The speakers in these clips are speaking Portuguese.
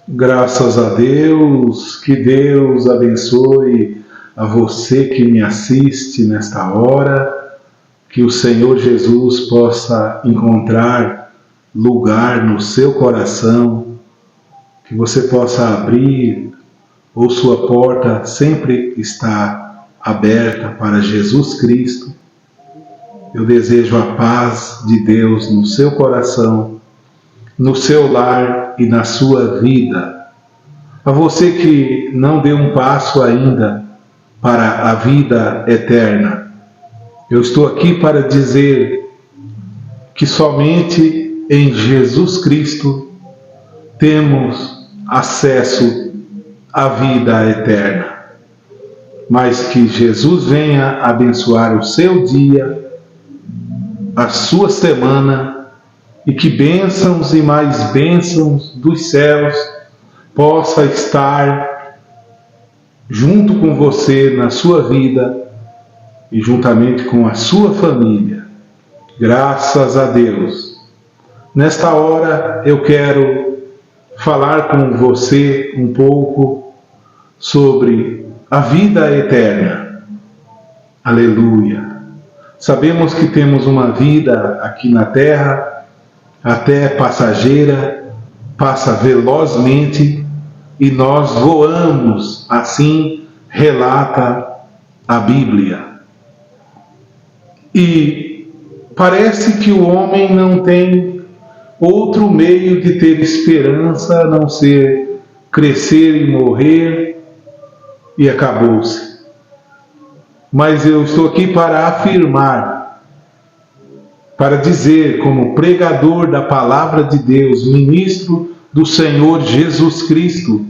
Graças a Deus, que Deus abençoe a você que me assiste nesta hora, que o Senhor Jesus possa encontrar lugar no seu coração, que você possa abrir, ou sua porta sempre está aberta para Jesus Cristo. Eu desejo a paz de Deus no seu coração, no seu lar e na sua vida. A você que não deu um passo ainda para a vida eterna, eu estou aqui para dizer que somente em Jesus Cristo temos acesso à vida eterna. Mas que Jesus venha abençoar o seu dia, a sua semana, e que bênçãos e mais bênçãos dos céus possa estar junto com você na sua vida e juntamente com a sua família. Graças a Deus. Nesta hora eu quero falar com você um pouco sobre a vida eterna. Aleluia. Sabemos que temos uma vida aqui na terra, até passageira, passa velozmente e nós voamos, assim relata a Bíblia. E parece que o homem não tem outro meio de ter esperança a não ser crescer e morrer, e acabou-se. Mas eu estou aqui para afirmar, para dizer, como pregador da palavra de Deus, ministro do Senhor Jesus Cristo,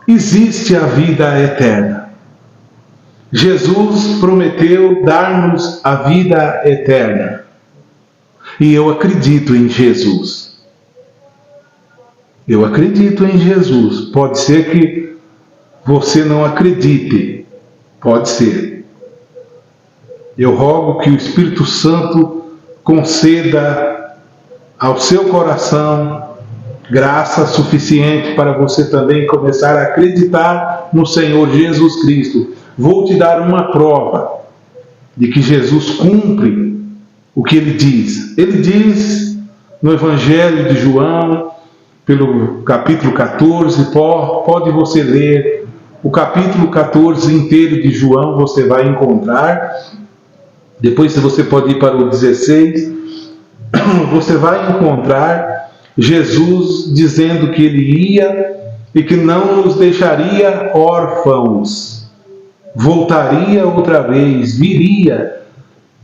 existe a vida eterna. Jesus prometeu dar-nos a vida eterna. E eu acredito em Jesus. Eu acredito em Jesus. Pode ser que você não acredite. Pode ser. Eu rogo que o Espírito Santo conceda ao seu coração graça suficiente para você também começar a acreditar no Senhor Jesus Cristo. Vou te dar uma prova de que Jesus cumpre o que Ele diz. Ele diz no Evangelho de João, pelo capítulo 14, pode você ler o capítulo 14 inteiro de João, você vai encontrar. Depois você pode ir para o 16, você vai encontrar Jesus dizendo que Ele ia e que não nos deixaria órfãos. Voltaria outra vez, viria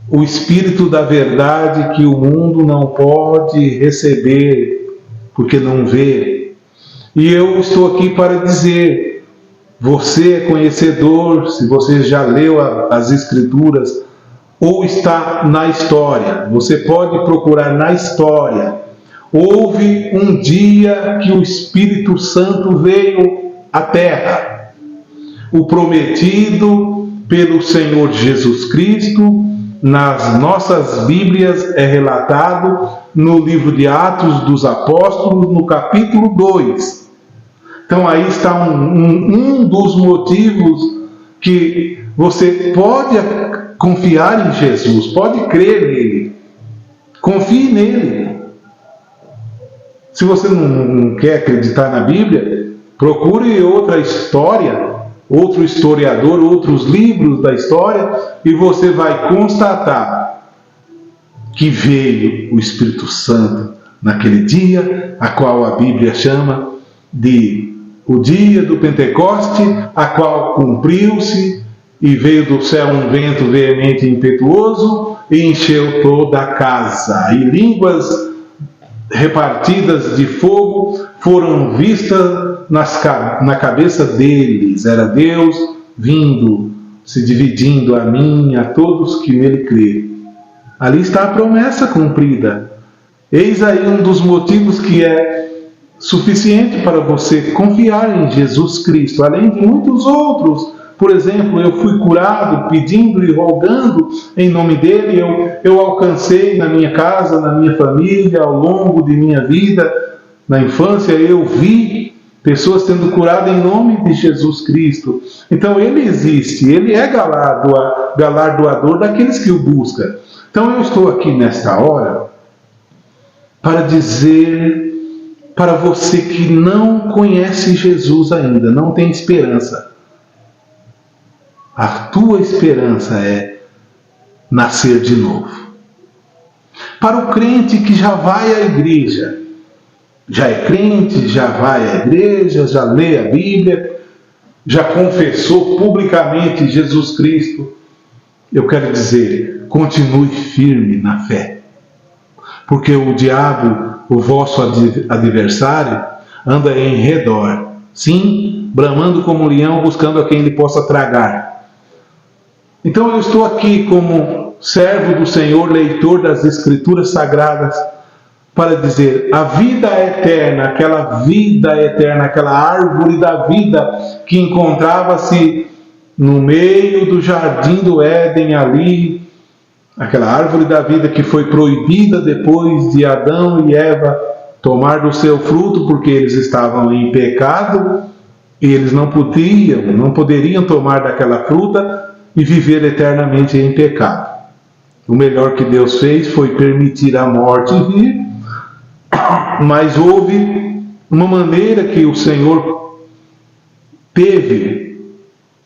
o Espírito da verdade que o mundo não pode receber, porque não vê. E eu estou aqui para dizer, você é conhecedor, se você já leu as Escrituras, ou está na história, você pode procurar na história. Houve um dia que o Espírito Santo veio à terra, o prometido pelo Senhor Jesus Cristo. Nas nossas Bíblias é relatado no livro de Atos dos Apóstolos, no capítulo 2. Então aí está um dos motivos que você pode confiar em Jesus, pode crer nele, confie nele. Se você não quer acreditar na Bíblia, procure outra história, outro historiador, outros livros da história, e você vai constatar que veio o Espírito Santo naquele dia, a qual a Bíblia chama de o dia do Pentecoste, a qual cumpriu-se, e veio do céu um vento veemente e impetuoso, e encheu toda a casa, e línguas repartidas de fogo foram vistas na cabeça deles. Era Deus vindo, se dividindo a mim e a todos que nele crêem. Ali está a promessa cumprida. Eis aí um dos motivos que é suficiente para você confiar em Jesus Cristo, além de muitos outros. Por exemplo, eu fui curado pedindo e rogando em nome dele, eu alcancei na minha casa, na minha família, ao longo de minha vida, na infância, eu vi pessoas sendo curadas em nome de Jesus Cristo. Então ele existe, ele é galardoador daqueles que o buscam. Então eu estou aqui nesta hora para dizer para você que não conhece Jesus ainda, não tem esperança. A tua esperança é nascer de novo. Para o crente que já vai à igreja, já é crente, já vai à igreja, já lê a Bíblia, já confessou publicamente Jesus Cristo, eu quero dizer, continue firme na fé. Porque o diabo, o vosso adversário, anda em redor, sim, bramando como um leão, buscando a quem ele possa tragar. Então eu estou aqui como servo do Senhor, leitor das Escrituras Sagradas, para dizer, a vida eterna, aquela árvore da vida que encontrava-se no meio do jardim do Éden ali, aquela árvore da vida que foi proibida depois de Adão e Eva tomar do seu fruto, porque eles estavam em pecado, e eles não poderiam tomar daquela fruta e viver eternamente em pecado. O melhor que Deus fez foi permitir a morte vir, mas houve uma maneira que o Senhor teve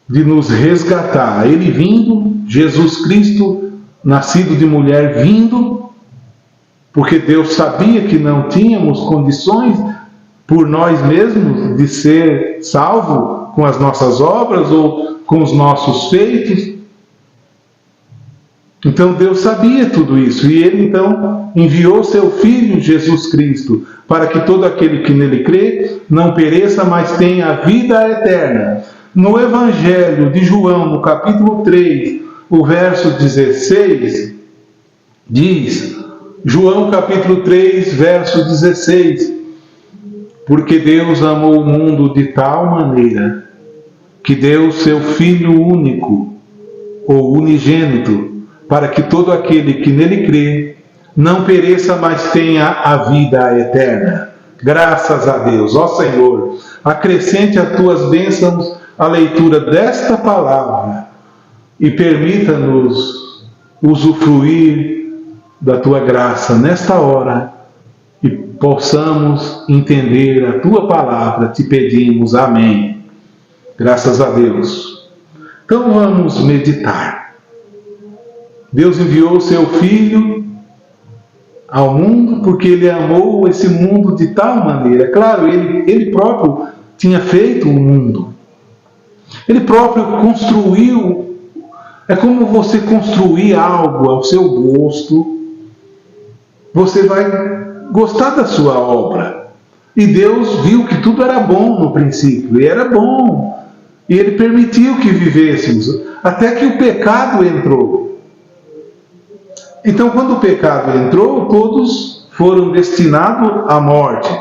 de nos resgatar. Ele vindo, Jesus Cristo, nascido de mulher, vindo, porque Deus sabia que não tínhamos condições por nós mesmos de ser salvo com as nossas obras ou com os nossos feitos. Então Deus sabia tudo isso, e Ele então enviou seu Filho Jesus Cristo, para que todo aquele que nele crê não pereça, mas tenha a vida eterna. No Evangelho de João, no capítulo 3, o verso 16, diz, João capítulo 3, verso 16, porque Deus amou o mundo de tal maneira, que deu seu Filho único, ou unigênito, para que todo aquele que nele crê não pereça, mas tenha a vida eterna. Graças a Deus. Ó Senhor, acrescente as tuas bênçãos à leitura desta palavra e permita-nos usufruir da tua graça nesta hora e possamos entender a tua palavra. Te pedimos. Amém. Graças a Deus. Então vamos meditar. Deus enviou o seu Filho ao mundo porque Ele amou esse mundo de tal maneira. Claro, Ele próprio tinha feito o mundo. Ele próprio construiu. É como você construir algo ao seu gosto. Você vai gostar da sua obra. E Deus viu que tudo era bom no princípio. E era bom. E Ele permitiu que vivêssemos. Até que o pecado entrou. Então, quando o pecado entrou, todos foram destinados à morte.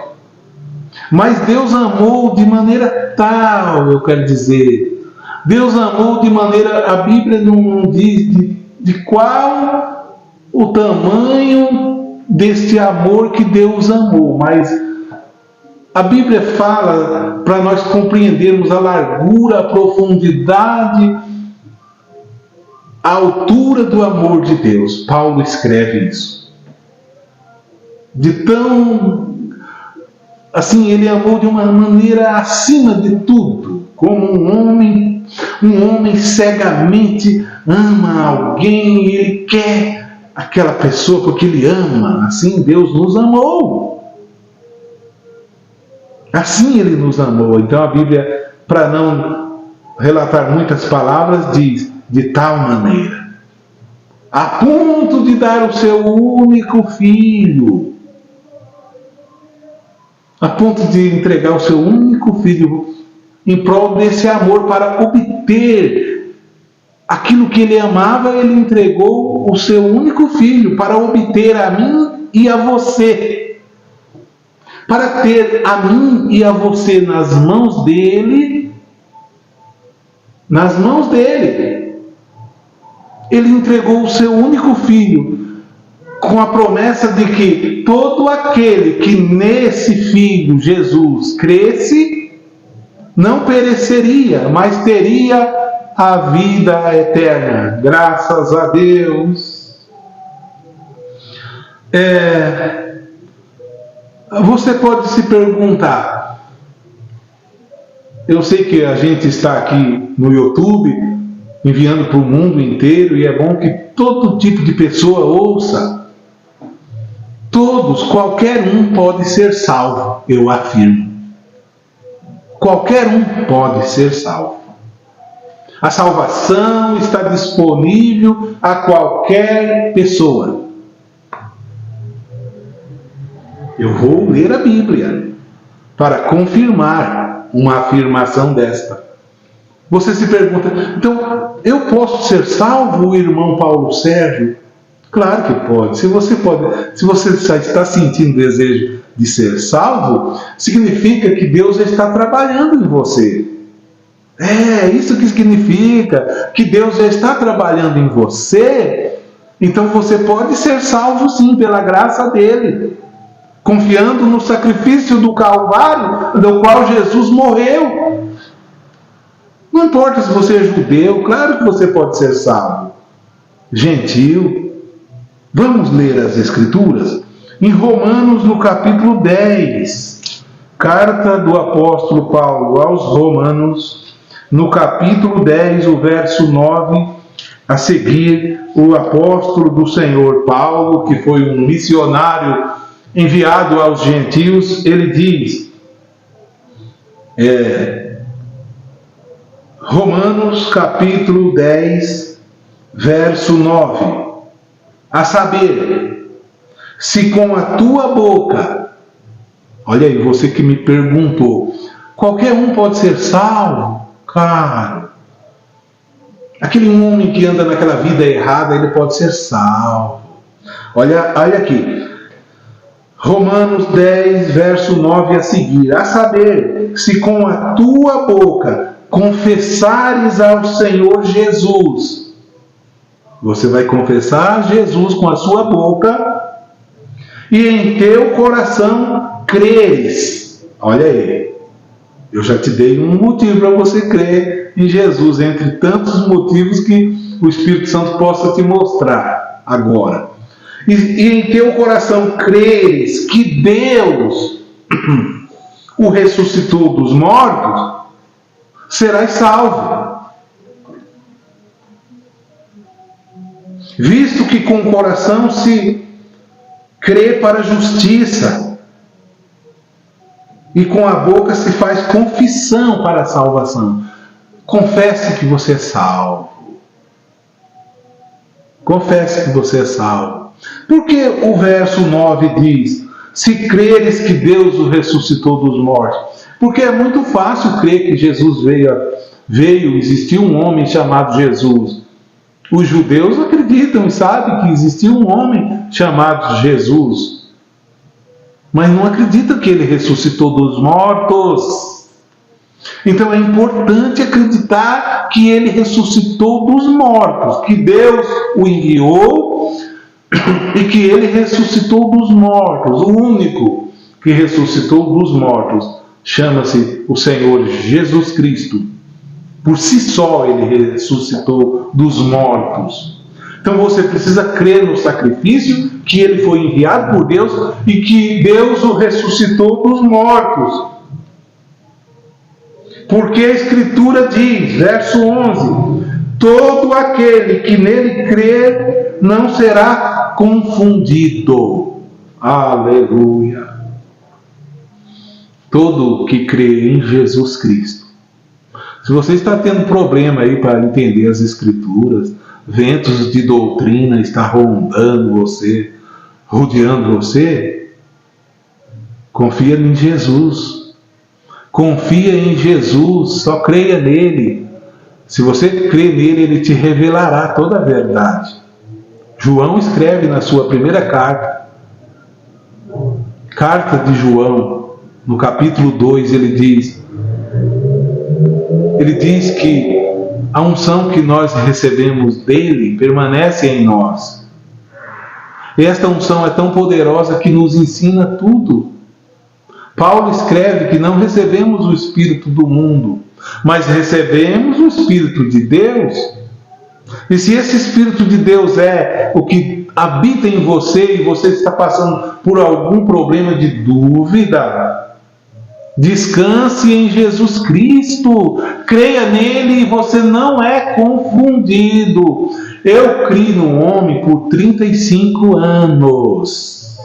Mas Deus amou de maneira tal, eu quero dizer. Deus amou de maneira, a Bíblia não diz de qual o tamanho deste amor que Deus amou. Mas a Bíblia fala para nós compreendermos a largura, a profundidade, a altura do amor de Deus. Paulo escreve isso. De tão... assim, ele amou de uma maneira acima de tudo. Como um homem cegamente ama alguém e ele quer aquela pessoa porque ele ama. Assim Deus nos amou. Assim Ele nos amou. Então a Bíblia, para não relatar muitas palavras, diz de tal maneira, a ponto de dar o seu único filho, a ponto de entregar o seu único filho em prol desse amor, para obter aquilo que Ele amava. Ele entregou o seu único filho para obter a mim e a você, para ter a mim e a você nas mãos dele. Nas mãos dele. Ele entregou o seu único filho com a promessa de que todo aquele que nesse Filho, Jesus, cresce, não pereceria, mas teria a vida eterna. Graças a Deus. Você pode se perguntar, eu sei que a gente está aqui no YouTube, enviando para o mundo inteiro, e é bom que todo tipo de pessoa ouça. Todos, qualquer um pode ser salvo, eu afirmo. Qualquer um pode ser salvo. A salvação está disponível a qualquer pessoa. Eu vou ler a Bíblia para confirmar uma afirmação desta. Você se pergunta, então, eu posso ser salvo, irmão Paulo Sérgio? Claro que pode. Se você já está sentindo desejo de ser salvo, significa que Deus já está trabalhando em você. É isso que significa, que Deus já está trabalhando em você. Então você pode ser salvo sim, pela graça dele, confiando no sacrifício do Calvário, do qual Jesus morreu. Não importa se você é judeu, claro que você pode ser salvo. Gentil. Vamos ler as Escrituras? Em Romanos, no capítulo 10, carta do apóstolo Paulo aos Romanos, no capítulo 10, o verso 9, a seguir, o apóstolo do Senhor Paulo, que foi um missionário enviado aos gentios, ele diz, Romanos capítulo 10, verso 9, a saber, se com a tua boca, olha aí, você que me perguntou, qualquer um pode ser salvo? Claro. Aquele homem que anda naquela vida errada, ele pode ser salvo. Olha aqui, Romanos 10, verso 9 a seguir, a saber, se com a tua boca confessares ao Senhor Jesus, você vai confessar Jesus com a sua boca, e em teu coração creres. Olha aí, eu já te dei um motivo para você crer em Jesus, entre tantos motivos que o Espírito Santo possa te mostrar agora. E em teu coração creres que Deus o ressuscitou dos mortos, serás salvo. Visto que com o coração se crê para a justiça, e com a boca se faz confissão para a salvação. Confesse que você é salvo. Confesse que você é salvo. Porque o verso 9 diz, se creres que Deus o ressuscitou dos mortos. Porque é muito fácil crer que Jesus veio, existiu um homem chamado Jesus. Os judeus acreditam e sabem que existiu um homem chamado Jesus, mas não acreditam que ele ressuscitou dos mortos. Então é importante acreditar que ele ressuscitou dos mortos, que Deus o enviou e que ele ressuscitou dos mortos. O único que ressuscitou dos mortos chama-se o Senhor Jesus Cristo. Por si só ele ressuscitou dos mortos. Então você precisa crer no sacrifício, que ele foi enviado por Deus e que Deus o ressuscitou dos mortos. Porque a Escritura diz, verso 11, todo aquele que nele crer não será confundido. Aleluia. Todo que crê em Jesus Cristo. Se você está tendo problema aí para entender as Escrituras, ventos de doutrina estão rondando você, rodeando você, confia em Jesus. Confia em Jesus, só creia nele. Se você crê nele, ele te revelará toda a verdade. João escreve na sua primeira carta, carta de João, no capítulo 2, ele diz que a unção que nós recebemos dele permanece em nós. Esta unção é tão poderosa que nos ensina tudo. Paulo escreve que não recebemos o Espírito do mundo, mas recebemos o Espírito de Deus. E se esse Espírito de Deus é o que habita em você e você está passando por algum problema de dúvida, descanse em Jesus Cristo, creia nele e você não é confundido. Eu criei no homem por 35 anos.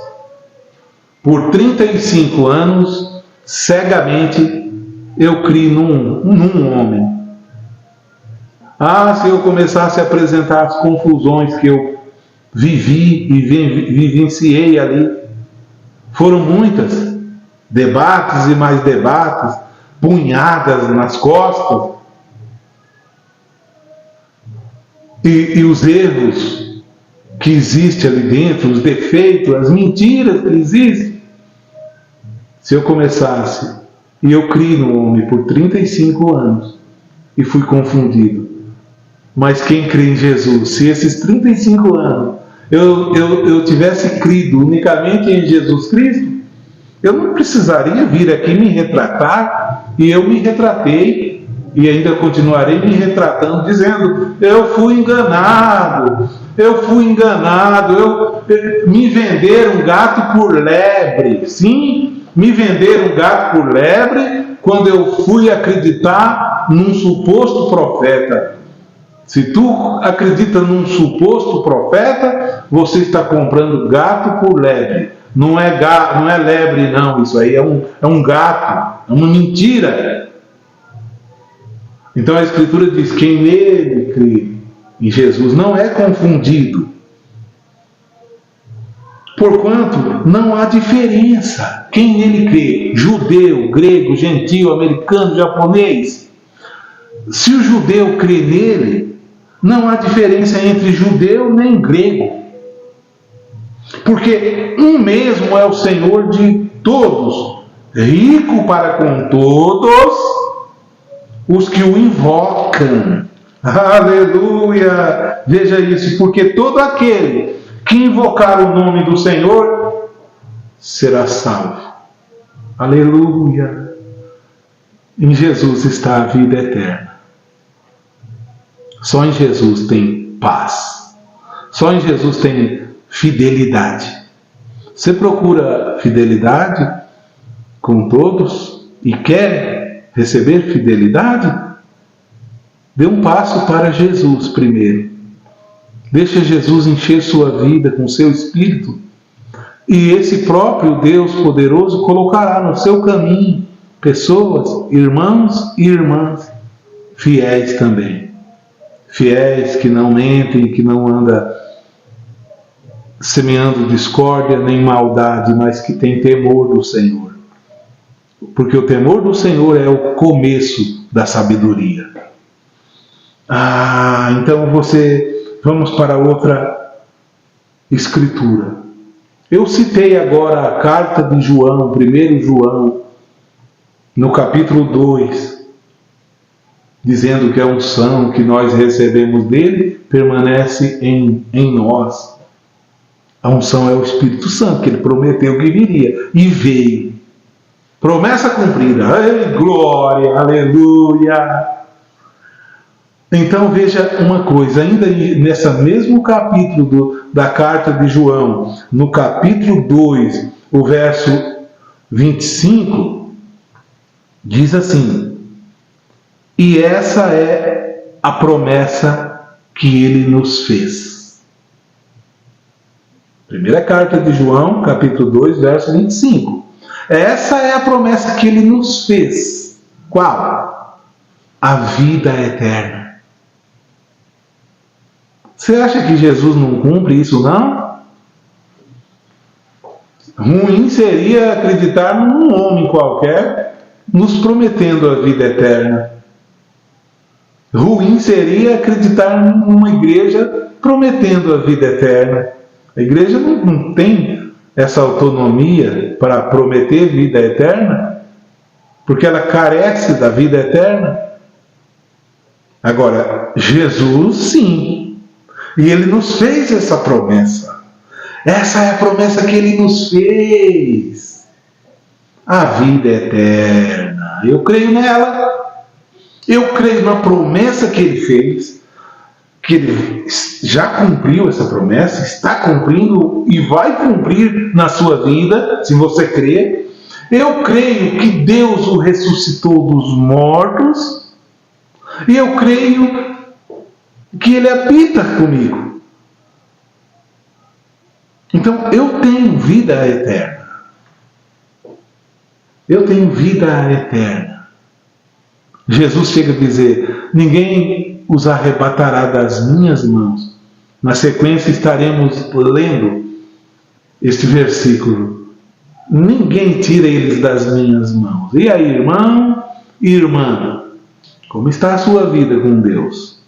Por 35 anos, cegamente, eu criei num homem. Se eu começasse a apresentar as confusões que eu vivi e vivenciei ali, foram muitas, debates e mais debates, punhadas nas costas, e os erros que existem ali dentro, os defeitos, as mentiras que existem. Se eu começasse, e eu criei no homem por 35 anos, e fui confundido. Mas quem crê em Jesus, se esses 35 anos eu tivesse crido unicamente em Jesus Cristo, eu não precisaria vir aqui me retratar, e eu me retratei, e ainda continuarei me retratando, dizendo, eu fui enganado, me venderam gato por lebre. Sim, me venderam gato por lebre, quando eu fui acreditar num suposto profeta. Se tu acredita num suposto profeta, você está comprando gato por lebre. Não é lebre, não. Isso aí é um gato, é uma mentira. Então a Escritura diz: quem nele crê, em Jesus, não é confundido. Porquanto não há diferença. Quem nele crê, judeu, grego, gentil, americano, japonês. Se o judeu crê nele, não há diferença entre judeu nem grego. Porque um mesmo é o Senhor de todos, rico para com todos os que o invocam. Aleluia! Veja isso, porque todo aquele que invocar o nome do Senhor será salvo. Aleluia! Em Jesus está a vida eterna. Só em Jesus tem paz. Só em Jesus tem fidelidade. Você procura fidelidade com todos e quer receber fidelidade? Dê um passo para Jesus primeiro. Deixa Jesus encher sua vida com seu Espírito. E esse próprio Deus poderoso colocará no seu caminho pessoas, irmãos e irmãs, fiéis também. Fiéis que não mentem, que não andam semeando discórdia nem maldade, mas que tem temor do Senhor. Porque o temor do Senhor é o começo da sabedoria. Então vamos para outra escritura. Eu citei agora a carta de João, 1 João, no capítulo 2, dizendo que a unção que nós recebemos dele permanece em nós. A unção é o Espírito Santo, que ele prometeu que viria, e veio. Promessa cumprida. Ei, glória, aleluia! Então veja uma coisa, ainda nesse mesmo capítulo da carta de João, no capítulo 2, o verso 25, diz assim: e essa é a promessa que ele nos fez. Primeira carta de João, capítulo 2, verso 25. Essa é a promessa que ele nos fez. Qual? A vida eterna. Você acha que Jesus não cumpre isso, não? Ruim seria acreditar num homem qualquer nos prometendo a vida eterna. Ruim seria acreditar numa igreja prometendo a vida eterna. A igreja não tem essa autonomia para prometer vida eterna, porque ela carece da vida eterna. Agora, Jesus sim. E ele nos fez essa promessa. Essa é a promessa que Ele nos fez. A vida eterna. Eu creio nela. Eu creio na promessa que Ele fez. Que Ele já cumpriu essa promessa, está cumprindo e vai cumprir na sua vida, se você crer. Eu creio que Deus o ressuscitou dos mortos. E eu creio que Ele habita comigo. Então, eu tenho vida eterna. Eu tenho vida eterna. Jesus chega a dizer: ninguém os arrebatará das minhas mãos. Na sequência estaremos lendo este versículo. Ninguém tira eles das minhas mãos. E aí, irmão e irmã, como está a sua vida com Deus?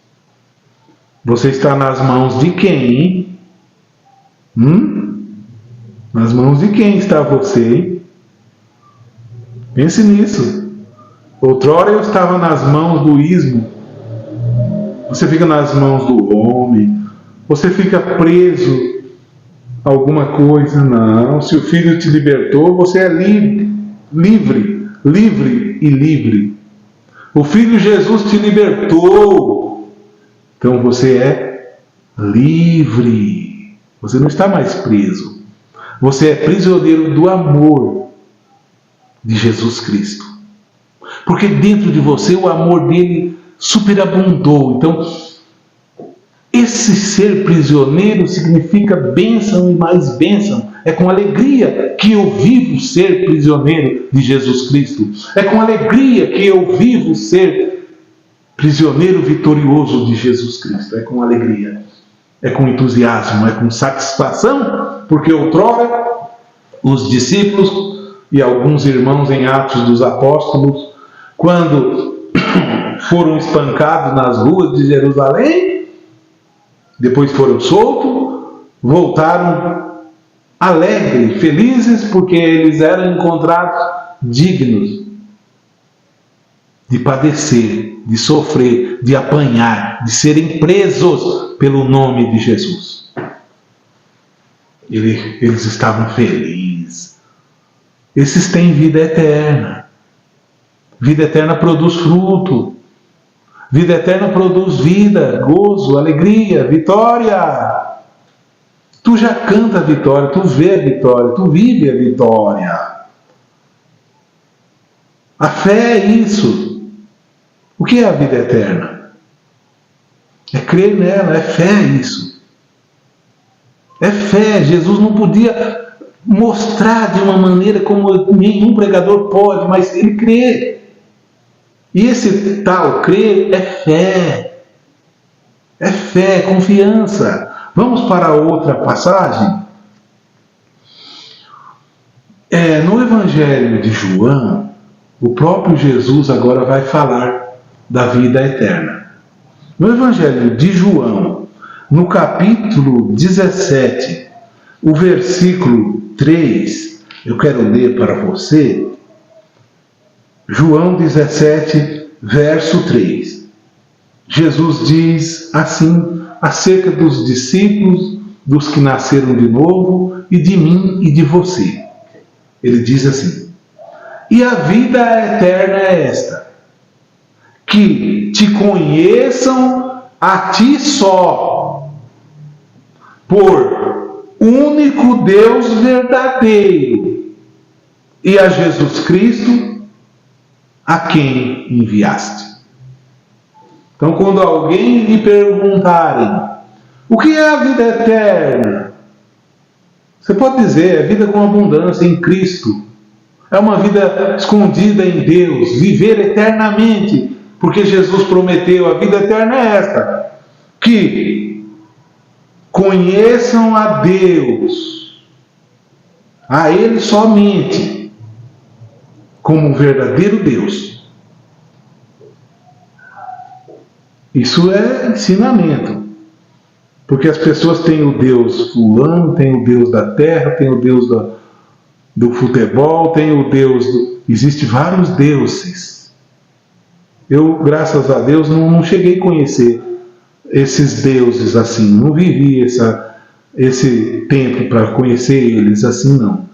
Você está nas mãos de quem, hein? Nas mãos de quem está você, hein? Pense nisso. Outrora eu estava nas mãos do ismo. Você fica nas mãos do homem. Você fica preso a alguma coisa. Não. Se o Filho te libertou, você é livre. Livre. Livre e livre. O Filho Jesus te libertou. Então você é livre. Você não está mais preso. Você é prisioneiro do amor de Jesus Cristo. Porque dentro de você o amor dele superabundou. Então, esse ser prisioneiro significa bênção e mais bênção. É com alegria que eu vivo ser prisioneiro de Jesus Cristo. É com alegria que eu vivo ser prisioneiro vitorioso de Jesus Cristo. É com alegria. É com entusiasmo, é com satisfação, porque outrora os discípulos e alguns irmãos em Atos dos Apóstolos, quando foram espancados nas ruas de Jerusalém, depois foram soltos, voltaram alegres, felizes, porque eles eram encontrados dignos de padecer, de sofrer, de apanhar, de serem presos pelo nome de Jesus. Eles estavam felizes. Esses têm vida eterna. Vida eterna produz fruto. Vida eterna produz vida, gozo, alegria, vitória. Tu já canta a vitória, tu vê a vitória, tu vive a vitória. A fé é isso. O que é a vida eterna? É crer nela, é fé isso. É fé. Jesus não podia mostrar de uma maneira como nenhum pregador pode, mas ele crê. E esse tal crer é fé. É fé, é confiança. Vamos para outra passagem. No Evangelho de João, o próprio Jesus agora vai falar da vida eterna. No Evangelho de João, no capítulo 17, o versículo 3, eu quero ler para você. João 17, verso 3. Jesus diz assim acerca dos discípulos, dos que nasceram de novo, e de mim e de você. Ele diz assim: e a vida eterna é esta, que te conheçam a ti só, por único Deus verdadeiro, e a Jesus Cristo, a quem enviaste. Então, quando alguém lhe perguntarem o que é a vida eterna, você pode dizer: é vida com abundância em Cristo. É uma vida escondida em Deus, viver eternamente, porque Jesus prometeu: a vida eterna é esta, que conheçam a Deus, a Ele somente, como um verdadeiro Deus. Isso é ensinamento. Porque as pessoas têm o Deus fulano, tem o Deus da terra, tem o Deus do futebol, tem o Deus Existem vários deuses. Eu, graças a Deus, não cheguei a conhecer esses deuses assim. Não vivi esse tempo para conhecer eles assim, não.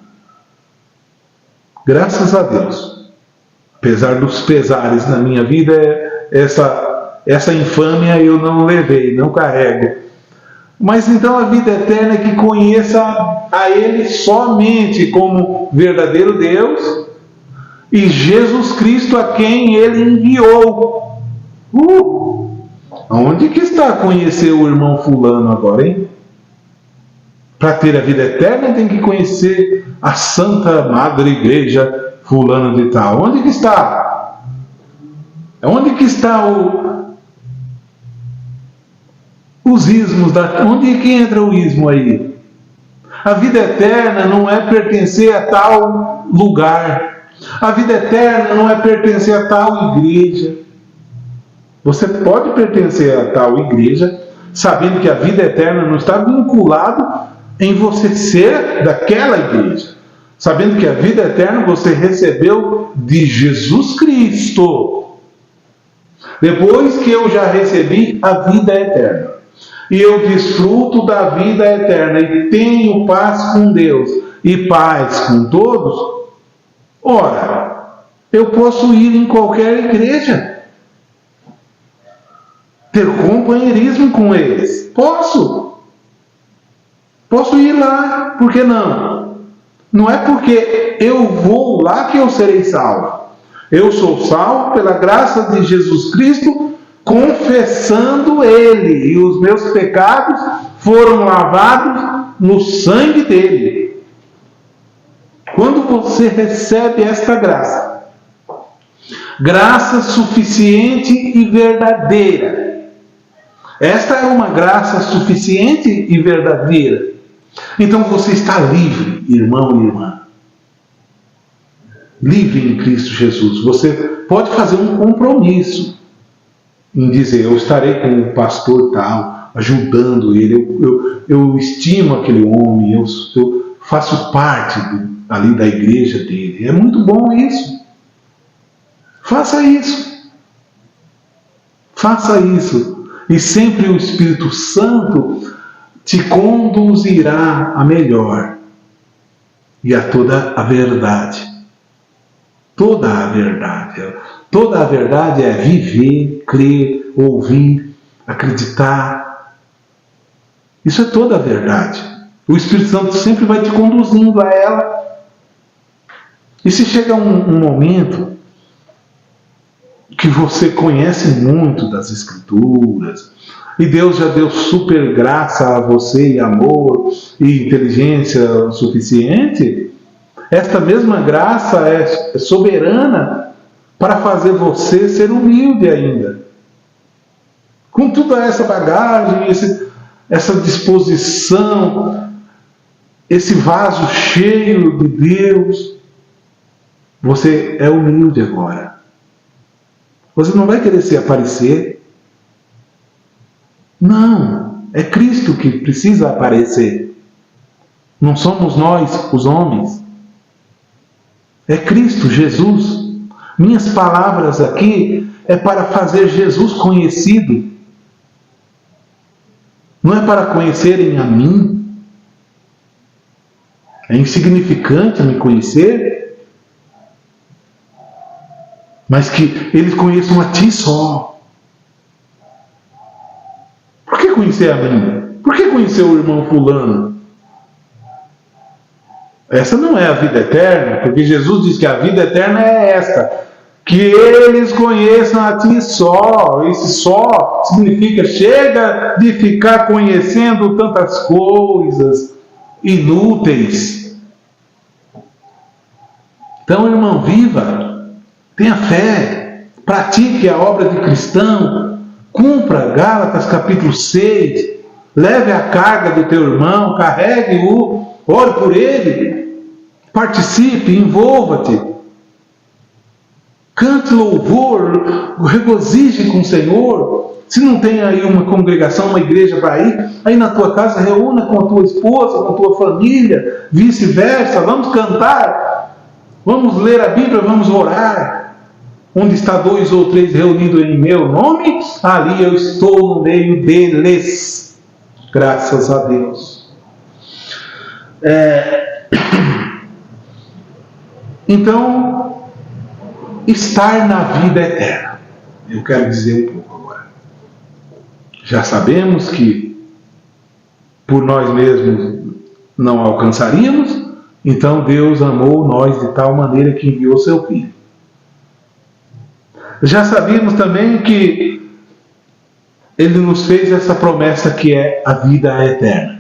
Graças a Deus, apesar dos pesares na minha vida, essa infâmia eu não levei, não carrego. Mas então a vida eterna é que conheça a Ele somente como verdadeiro Deus e Jesus Cristo a quem Ele enviou. Onde que está conhecer o irmão fulano agora, hein? Para ter a vida eterna tem que conhecer a Santa Madre Igreja fulano de tal. Onde que está? Onde que está os ismos? Onde que entra o ismo aí? A vida eterna não é pertencer a tal lugar. A vida eterna não é pertencer a tal igreja. Você pode pertencer a tal igreja, sabendo que a vida eterna não está vinculada em você ser daquela igreja, sabendo que a vida eterna você recebeu de Jesus Cristo. Depois que eu já recebi a vida eterna, e eu desfruto da vida eterna, e tenho paz com Deus, e paz com todos, ora, eu posso ir em qualquer igreja, ter companheirismo com eles, posso ir lá, por que não? Não é porque eu vou lá que eu serei salvo. Eu sou salvo pela graça de Jesus Cristo, confessando Ele, e os meus pecados foram lavados no sangue dele. Quando você recebe esta graça, graça suficiente e verdadeira, esta é uma graça suficiente e verdadeira, então você está livre, irmão e irmã. Livre em Cristo Jesus. Você pode fazer um compromisso em dizer: eu estarei com o pastor tal, ajudando ele, eu estimo aquele homem, eu faço parte ali da igreja dele. É muito bom isso. Faça isso. Faça isso. E sempre o Espírito Santo te conduzirá a melhor e a toda a verdade. Toda a verdade. Toda a verdade é viver, crer, ouvir, acreditar. Isso é toda a verdade. O Espírito Santo sempre vai te conduzindo a ela. E se chega um momento que você conhece muito das Escrituras, e Deus já deu super graça a você, e amor, e inteligência suficiente, esta mesma graça é soberana para fazer você ser humilde ainda. Com toda essa bagagem, essa disposição, esse vaso cheio de Deus, você é humilde agora. Você não vai querer se aparecer. Não, é Cristo que precisa aparecer. Não somos nós, os homens. É Cristo, Jesus. Minhas palavras aqui é para fazer Jesus conhecido. Não é para conhecerem a mim. É insignificante me conhecer, mas que eles conheçam a ti só. Por que conhecer a mim? Por que conhecer o irmão fulano? Essa não é a vida eterna, porque Jesus diz que a vida eterna é esta: que eles conheçam a ti só. Esse só significa chega de ficar conhecendo tantas coisas inúteis. Então, irmão, viva, tenha fé, pratique a obra de cristão, cumpra Gálatas capítulo 6, leve a carga do teu irmão, carregue-o, ore por ele, participe, envolva-te, cante louvor, regozije com o Senhor. Se não tem aí uma congregação, uma igreja para ir, aí na tua casa reúna com a tua esposa, com a tua família, vice-versa, vamos cantar, vamos ler a Bíblia, vamos orar. Onde está 2 ou 3 reunidos em meu nome, ali eu estou no meio deles. Graças a Deus. Então, estar na vida eterna. Eu quero dizer um pouco agora. Já sabemos que por nós mesmos não alcançaríamos, então Deus amou nós de tal maneira que enviou seu Filho. Já sabíamos também que Ele nos fez essa promessa que é a vida eterna.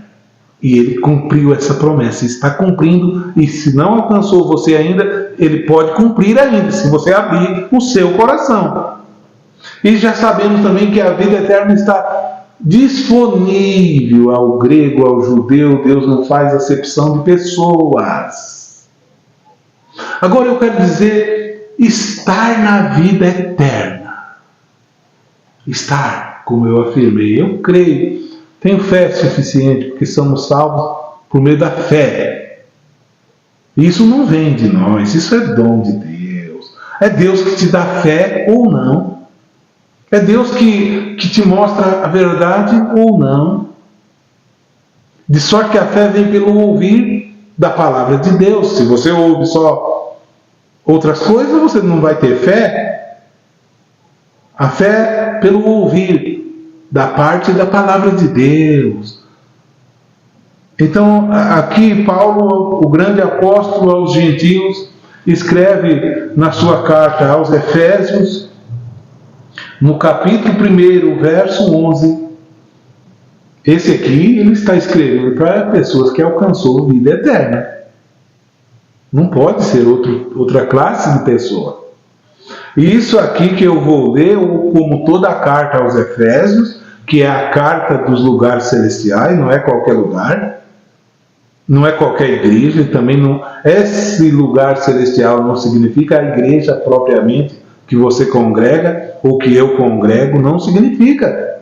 E Ele cumpriu essa promessa, está cumprindo, e se não alcançou você ainda, Ele pode cumprir ainda, se você abrir o seu coração. E já sabemos também que a vida eterna está disponível ao grego, ao judeu. Deus não faz acepção de pessoas. Agora eu quero dizer, estar na vida eterna. Estar, como eu afirmei, eu creio, tenho fé suficiente, porque somos salvos por meio da fé. Isso não vem de nós, isso é dom de Deus. É Deus que te dá fé ou não. É Deus que te mostra a verdade ou não. De sorte que a fé vem pelo ouvir da palavra de Deus. Se você ouve só outras coisas, você não vai ter fé. A fé pelo ouvir da parte da palavra de Deus. Então, aqui Paulo, o grande apóstolo aos gentios, escreve na sua carta aos Efésios, no capítulo 1, verso 11, esse aqui ele está escrevendo para pessoas que alcançou vida eterna. Não pode ser outra classe de pessoa. E isso aqui que eu vou ler, como toda a carta aos Efésios, que é a carta dos lugares celestiais, não é qualquer lugar, não é qualquer igreja, também não. Esse lugar celestial não significa a igreja propriamente que você congrega, ou que eu congrego, não significa.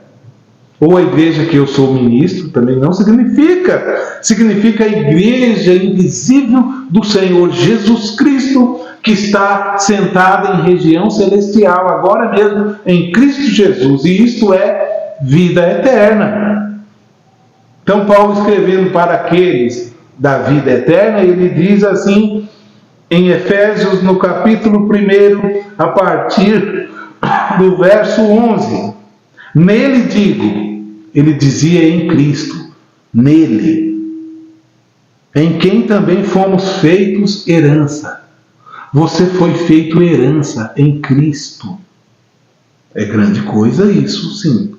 Ou a igreja que eu sou ministro, também não significa. Significa a igreja invisível do Senhor Jesus Cristo, que está sentada em região celestial, agora mesmo, em Cristo Jesus. E isto é vida eterna. Então, Paulo escrevendo para aqueles da vida eterna, ele diz assim, em Efésios, no capítulo 1, a partir do verso 11. Nele digo, ele dizia em Cristo, nele, em quem também fomos feitos herança. Você foi feito herança em Cristo. É grande coisa isso, sim.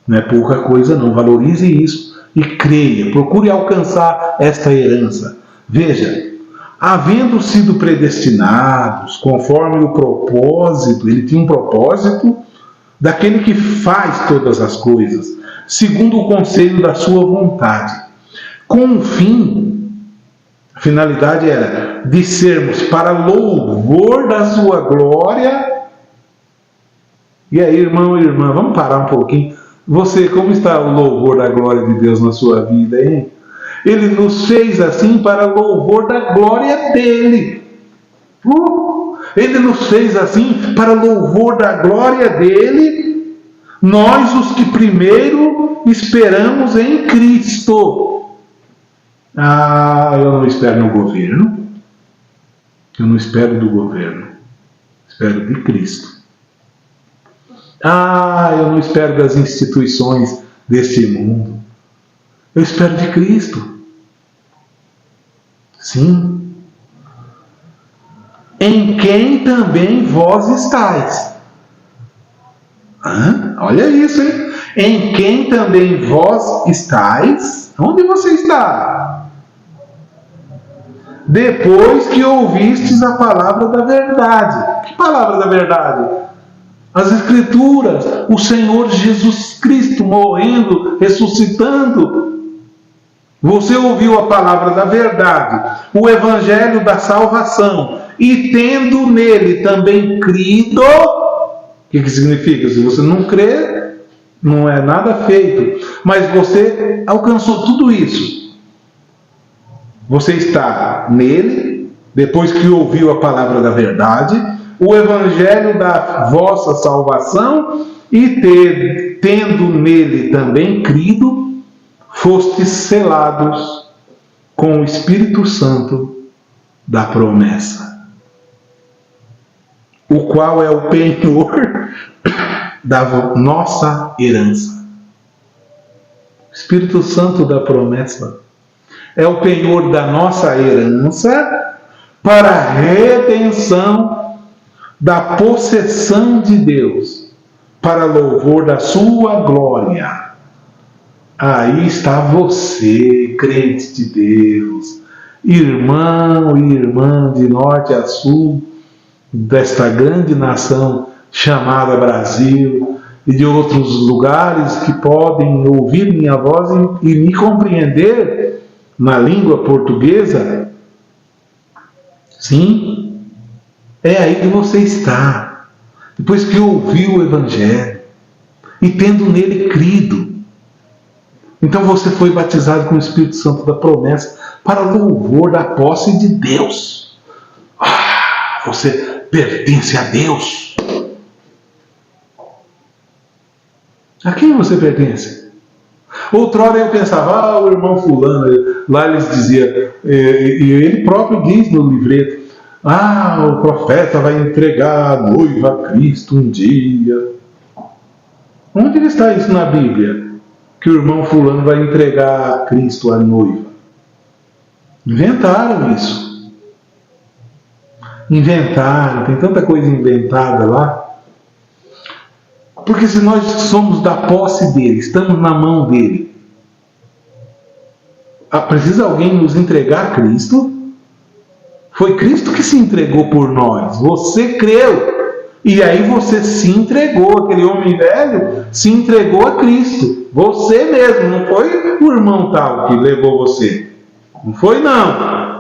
Não é pouca coisa não. Valorize isso e creia. Procure alcançar esta herança. Veja, havendo sido predestinados conforme o propósito, ele tinha um propósito daquele que faz todas as coisas, segundo o conselho da sua vontade, com o fim, a finalidade era de sermos para louvor da sua glória. E aí, irmão e irmã, vamos parar um pouquinho. Você, como está o louvor da glória de Deus na sua vida, hein? Ele nos fez assim para louvor da glória dele. Ele nos fez assim para louvor da glória dele, nós os que primeiro esperamos em Cristo. Eu não espero no governo, eu não espero do governo, espero de Cristo. Eu não espero das instituições deste mundo, eu espero de Cristo. Sim. Em quem também vós estáis. Olha isso, hein? Em quem também vós estáis. Onde você está? Depois que ouvistes a palavra da verdade. Que palavra da verdade? As Escrituras, o Senhor Jesus Cristo morrendo, ressuscitando. Você ouviu a palavra da verdade, o evangelho da salvação, e tendo nele também crido. O que significa? Se você não crê, não é nada feito. Mas você alcançou tudo isso. Você está nele, depois que ouviu a palavra da verdade, o evangelho da vossa salvação, e tendo nele também crido, fostes selados com o Espírito Santo da promessa, o qual é o penhor da nossa herança. O Espírito Santo da promessa é o penhor da nossa herança para a redenção da possessão de Deus, para louvor da sua glória. Aí está você, crente de Deus, irmão e irmã de norte a sul, desta grande nação chamada Brasil, e de outros lugares que podem ouvir minha voz e me compreender na língua portuguesa. Sim, é aí que você está, depois que ouviu o Evangelho e tendo nele crido. Então você foi batizado com o Espírito Santo da promessa para louvor da posse de Deus. Você pertence a Deus. A quem você pertence? Outrora eu pensava, o irmão fulano, lá eles diziam, e ele próprio diz no livreto, o profeta vai entregar a noiva a Cristo um dia. Onde está isso na Bíblia? Que o irmão fulano vai entregar a Cristo a noiva. Inventaram isso. Inventaram, tem tanta coisa inventada lá. Porque se nós somos da posse dele, estamos na mão dele, precisa alguém nos entregar a Cristo? Foi Cristo que se entregou por nós. Você creu. E aí você se entregou. Aquele homem velho se entregou a Cristo. Você mesmo. Não foi o irmão tal que levou você. Não foi, não.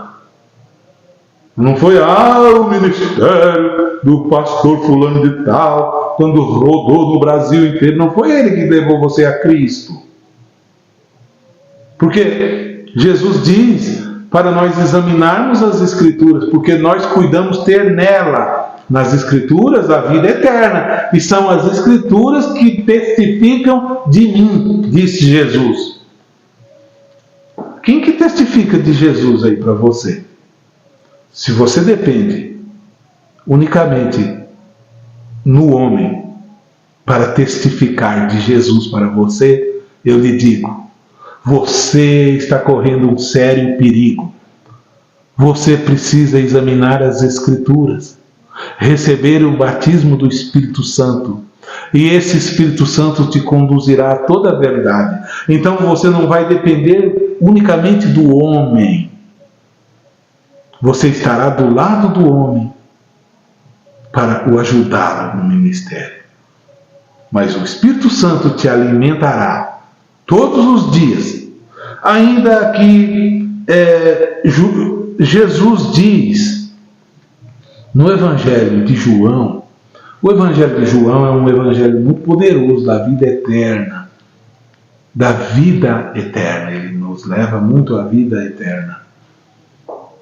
Não foi o ministério do pastor fulano de tal, quando rodou no Brasil inteiro. Não foi ele que levou você a Cristo. Porque Jesus diz para nós examinarmos as Escrituras, porque nós cuidamos ter nela, nas Escrituras, a vida eterna. E são as Escrituras que testificam de mim, disse Jesus. Quem que testifica de Jesus aí para você? Se você depende unicamente no homem para testificar de Jesus para você, eu lhe digo, você está correndo um sério perigo. Você precisa examinar as Escrituras, receber o batismo do Espírito Santo, e esse Espírito Santo te conduzirá a toda a verdade. Então você não vai depender unicamente do homem. Você estará do lado do homem para o ajudar no ministério. Mas o Espírito Santo te alimentará todos os dias. Ainda que Jesus diz no Evangelho de João, o Evangelho de João é um evangelho muito poderoso da vida eterna. Da vida eterna. Ele nos leva muito à vida eterna.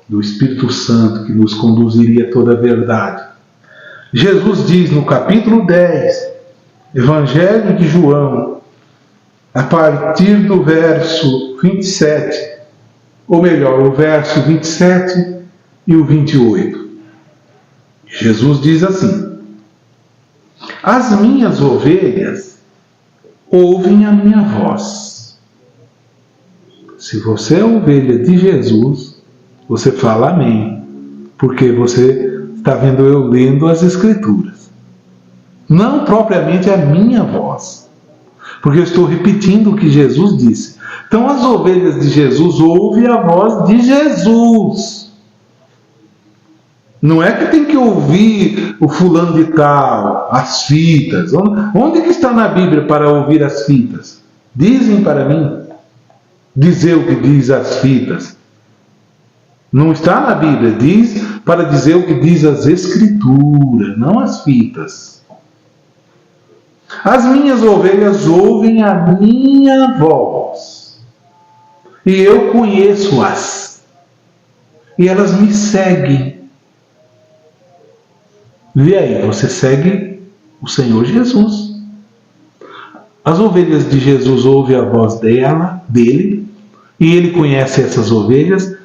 Do Espírito Santo que nos conduziria a toda a verdade. Jesus diz no capítulo 10, Evangelho de João, a partir do verso 27, ou melhor, o verso 27 e o 28. Jesus diz assim: as minhas ovelhas ouvem a minha voz. Se você é ovelha de Jesus, você fala amém, porque você está vendo eu lendo as Escrituras. Não propriamente a minha voz, porque eu estou repetindo o que Jesus disse. Então as ovelhas de Jesus ouvem a voz de Jesus. Não é que tem que ouvir o fulano de tal, as fitas. Onde que está na Bíblia para ouvir as fitas? Dizem para mim. Dizer o que diz as fitas. Não está na Bíblia. Diz para dizer o que diz as Escrituras, não as fitas. As minhas ovelhas ouvem a minha voz. E eu conheço-as. E elas me seguem. Vê aí, você segue o Senhor Jesus. As ovelhas de Jesus ouvem a voz dele, E ele conhece essas ovelhas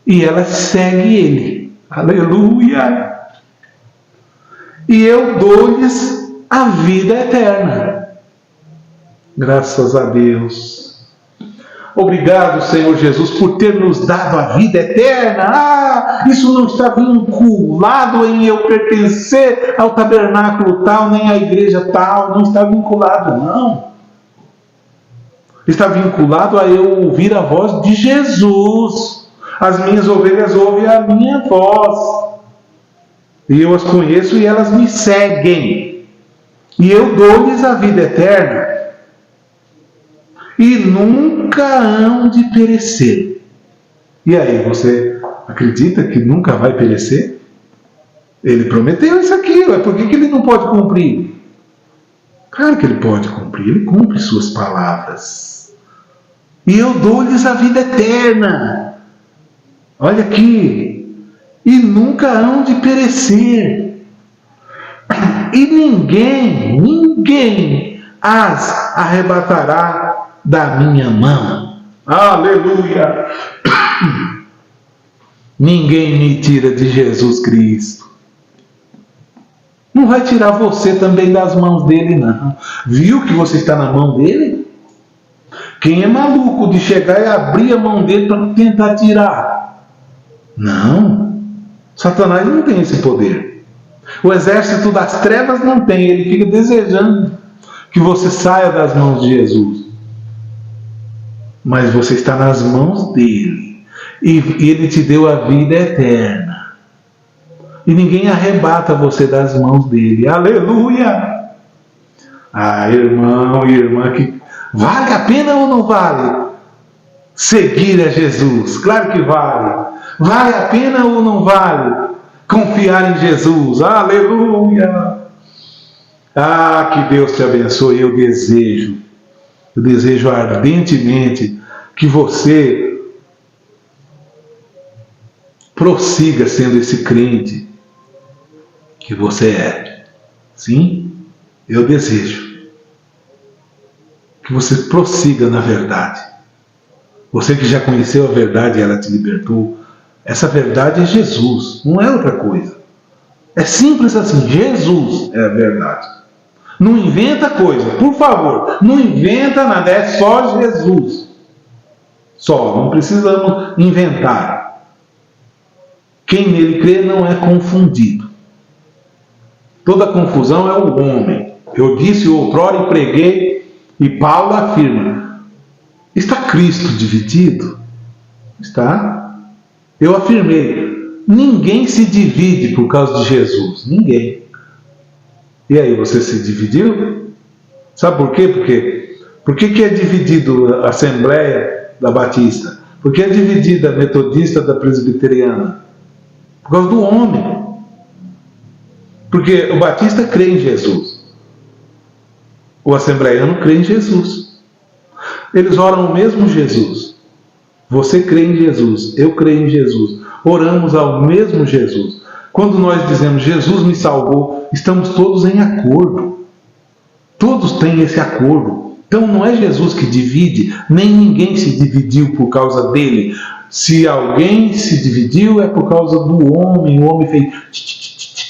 e elas seguem ele. Aleluia! E eu dou-lhes a vida eterna. Graças a Deus. Obrigado, Senhor Jesus, por ter nos dado a vida eterna. Isso não está vinculado em eu pertencer ao tabernáculo tal, nem à igreja tal. Não está vinculado, não. Está vinculado a eu ouvir a voz de Jesus. As minhas ovelhas ouvem a minha voz. E eu as conheço e elas me seguem. E eu dou-lhes a vida eterna. E nunca hão de perecer. E aí, você acredita que nunca vai perecer? Ele prometeu isso aqui, por que ele não pode cumprir? Claro que ele pode cumprir, ele cumpre suas palavras. E eu dou-lhes a vida eterna. Olha aqui. E nunca hão de perecer. E ninguém as arrebatará da minha mão. Aleluia! Ninguém me tira de Jesus Cristo. Não vai tirar você também das mãos dele, não. Viu que você está na mão dele? Quem é maluco de chegar e abrir a mão dele para tentar tirar? Não. Satanás não tem esse poder. O exército das trevas não tem. Ele fica desejando que você saia das mãos de Jesus. Mas você está nas mãos dele. E ele te deu a vida eterna. E ninguém arrebata você das mãos dele. Aleluia! Ah, irmão e irmã, que vale a pena ou não vale seguir a Jesus? Claro que vale. Vale a pena ou não vale confiar em Jesus? Aleluia! Ah, que Deus te abençoe. Eu desejo ardentemente que você prossiga sendo esse crente que você é. Sim, eu desejo que você prossiga na verdade. Você que já conheceu a verdade e ela te libertou, essa verdade é Jesus, não é outra coisa. É simples assim, Jesus é a verdade. Não inventa coisa, por favor, não inventa nada, é só Jesus. Só, não precisamos inventar. Quem nele crê não é confundido. Toda confusão é o homem. Eu disse outrora e preguei, e Paulo afirma: está Cristo dividido? Está? Eu afirmei: ninguém se divide por causa de Jesus. Ninguém. E aí, você se dividiu? Sabe por quê? Por que é dividido a Assembleia da Batista? Por que é dividida a Metodista da Presbiteriana? Por causa do homem. Porque o Batista crê em Jesus. O Assembleiano crê em Jesus. Eles oram o mesmo Jesus. Você crê em Jesus, eu creio em Jesus. Oramos ao mesmo Jesus. Quando nós dizemos Jesus me salvou, estamos todos em acordo. Todos têm esse acordo. Então não é Jesus que divide, nem ninguém se dividiu por causa dele. Se alguém se dividiu é por causa do homem. O homem fez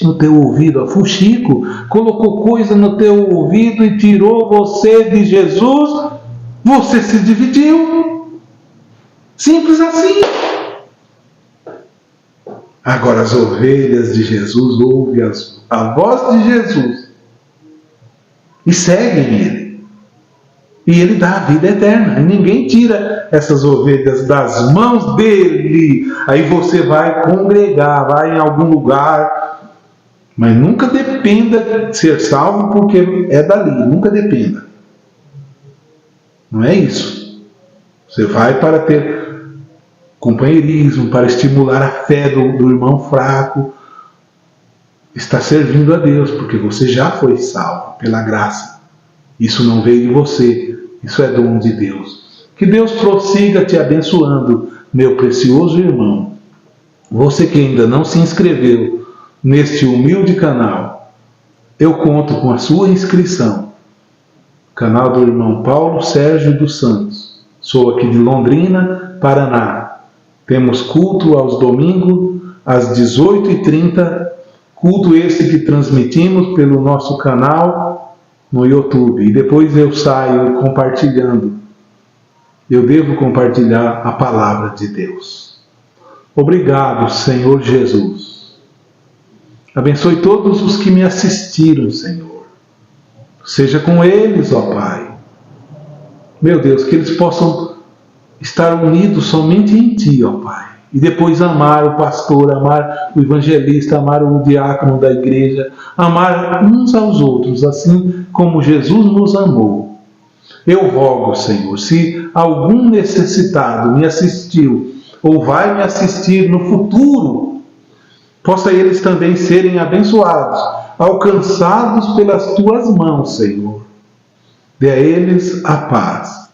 no teu ouvido, fuxico, colocou coisa no teu ouvido e tirou você de Jesus. Você se dividiu. Simples assim. Agora as ovelhas de Jesus ouvem a voz de Jesus e seguem ele. E ele dá a vida eterna. E ninguém tira essas ovelhas das mãos dele. Aí você vai congregar, vai em algum lugar. Mas nunca dependa de ser salvo porque é dali. Nunca dependa. Não é isso. Você vai para ter companheirismo, para estimular a fé do irmão fraco. Está servindo a Deus, porque você já foi salvo pela graça. Isso não veio de você, isso é dom de Deus. Que Deus prossiga te abençoando, meu precioso irmão. Você que ainda não se inscreveu neste humilde canal, eu conto com a sua inscrição. Canal do irmão Paulo Sérgio dos Santos. Sou aqui de Londrina, Paraná. Temos culto aos domingos, às 18h30, culto esse que transmitimos pelo nosso canal no YouTube. E depois eu saio compartilhando. Eu devo compartilhar a palavra de Deus. Obrigado, Senhor Jesus. Abençoe todos os que me assistiram, Senhor. Seja com eles, ó Pai. Meu Deus, que eles possam estar unidos somente em Ti, ó Pai. E depois amar o pastor, amar o evangelista, amar o diácono da igreja, amar uns aos outros, assim como Jesus nos amou. Eu rogo, Senhor, se algum necessitado me assistiu ou vai me assistir no futuro, possa eles também serem abençoados, alcançados pelas Tuas mãos, Senhor. Dê a eles a paz.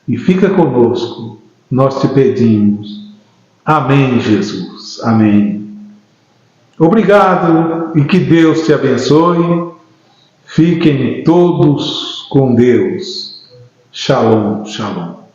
E fica conosco, nós te pedimos. Amém, Jesus. Amém. Obrigado e que Deus te abençoe. Fiquem todos com Deus. Shalom, shalom.